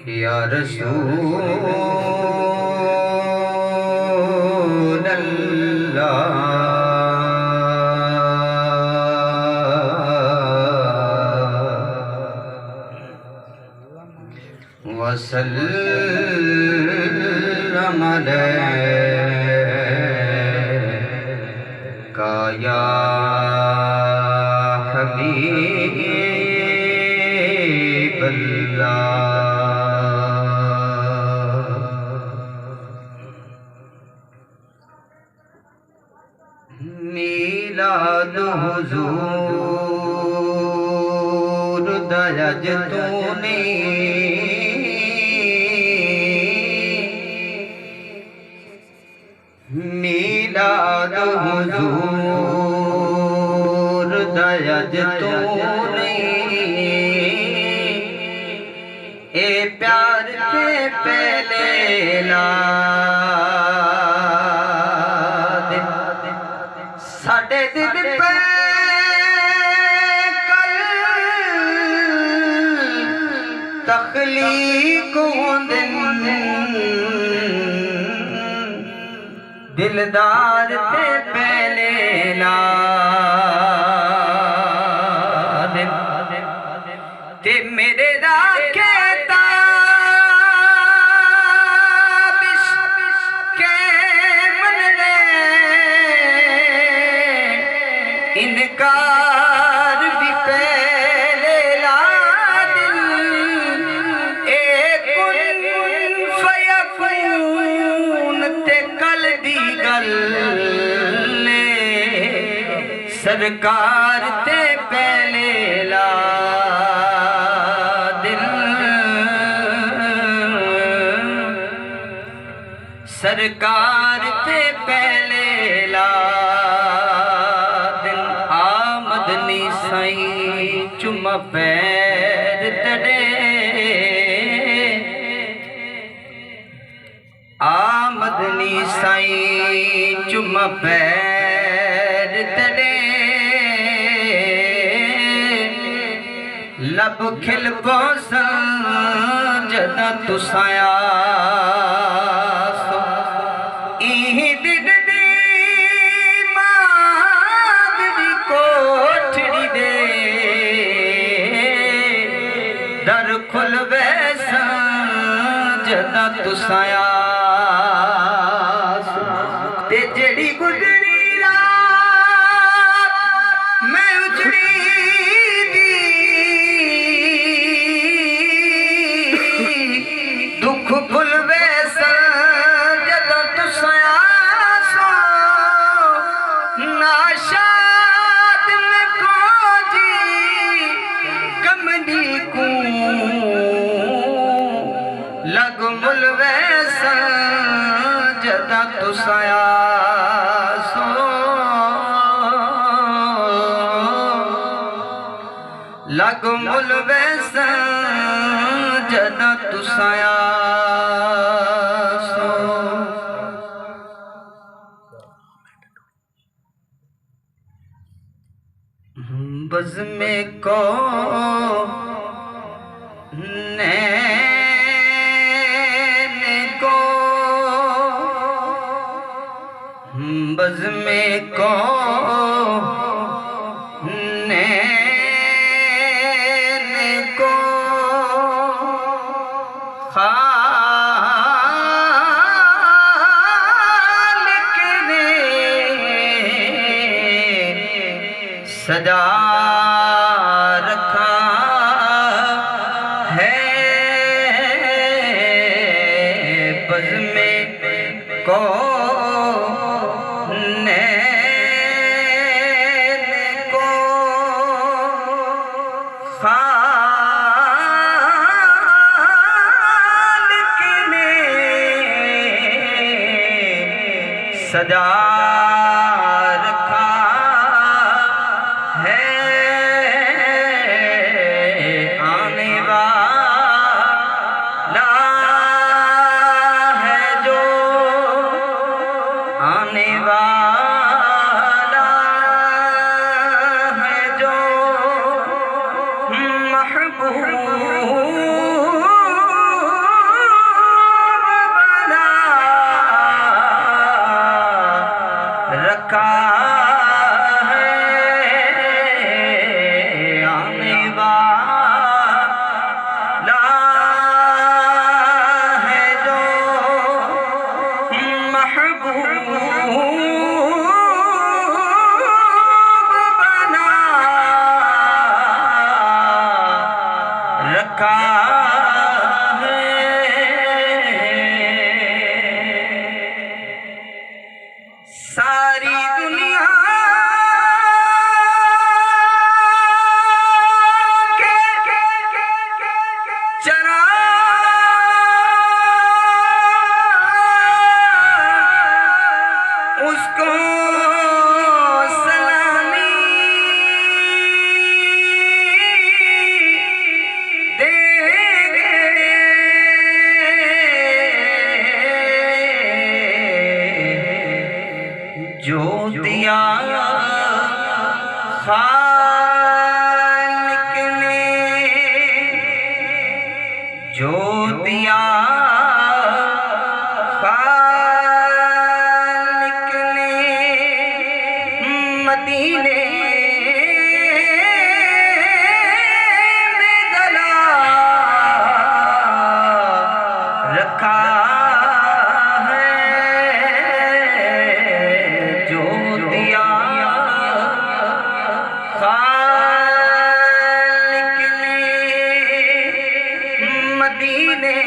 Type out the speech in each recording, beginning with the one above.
या रसूल अल्लाह वसल्लम अलैका या हबीब मीलाद हुजूर दरज तूने मीलाद हुजूर दरज तूने ए प्यार के पहले ला साडे दिल पे कल तखलीक होंदे दिलदार ते पहले ला ते मेरे राखे इनकार भी पहले ला दिल एक फयकून ते कल दी गल सरकार ते पहले ला दिल सरकार ते पहले ला चुम पैर तड़े आमदनी साईं चुम पैर तड़े लब खिल पौसन जदा तुसाया दर खुल वैसा जदा तुसाया ते जेड़ी गुजरी रात मैं उजड़ी दी दुख खुल वैसा जदा तुसाया सो नाशाद में को जी कमनी को लग मुल वैसा जदा तुसाया सो लग मुल वैसा जदा तुसाया सो बज़ में को बज़ में को नैन को खालिक ने सजा रखा है बज़ में को सजा रखा है आने वाला है रखा है आने वाला है जो महबूब बना रखा है। सारी दुनिया के चरा उसको सलामी देंगे। जो दिया खालिक ने, जो दिया खालिक ने मदीने में गला रखा है। जो दिया खालिक ने मदीने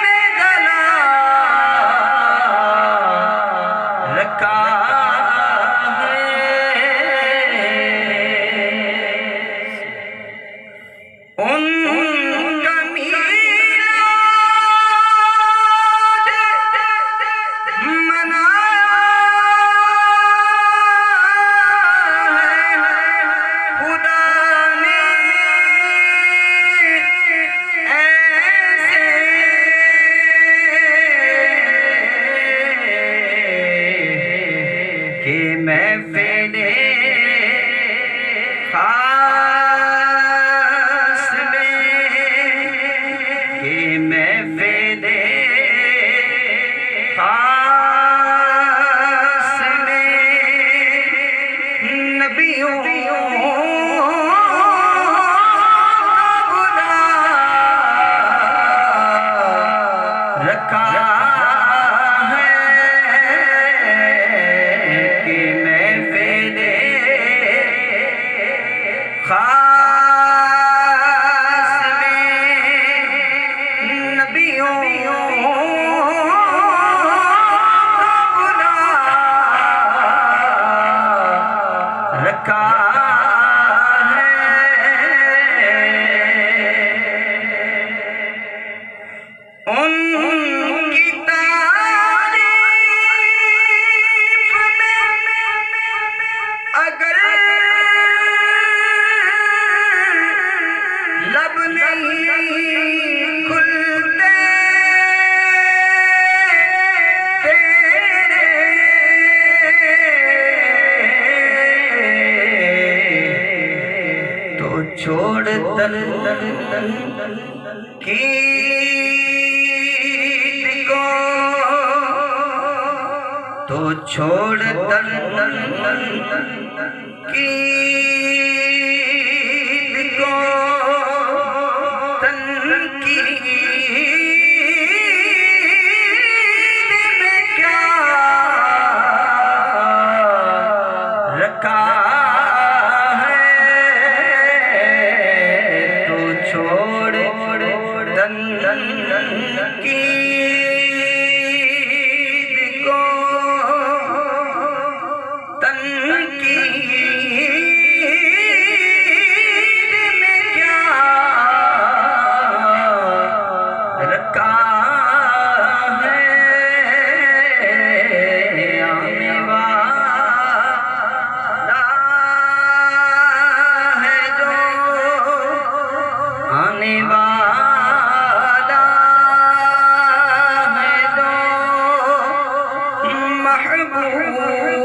में गला रखा है। उनका मीलाद मनाया है खुदा ने ऐसे कि महफ़िले खास में, कि महफ़िले खास में नबियों बुला रखा है। कि महफ़िले खास में नबियों बुला रखा है। उनकी तारीफ में अगर लब नहीं खुलते तेरे, तो छोड़ दल की को, तो छोड़ दल की को तनकीद में क्या रखा है। तो छोड़ तनकीद को, तनकीद में क्या रखा है। आने वाला है जो, आने वाला है जो महबूब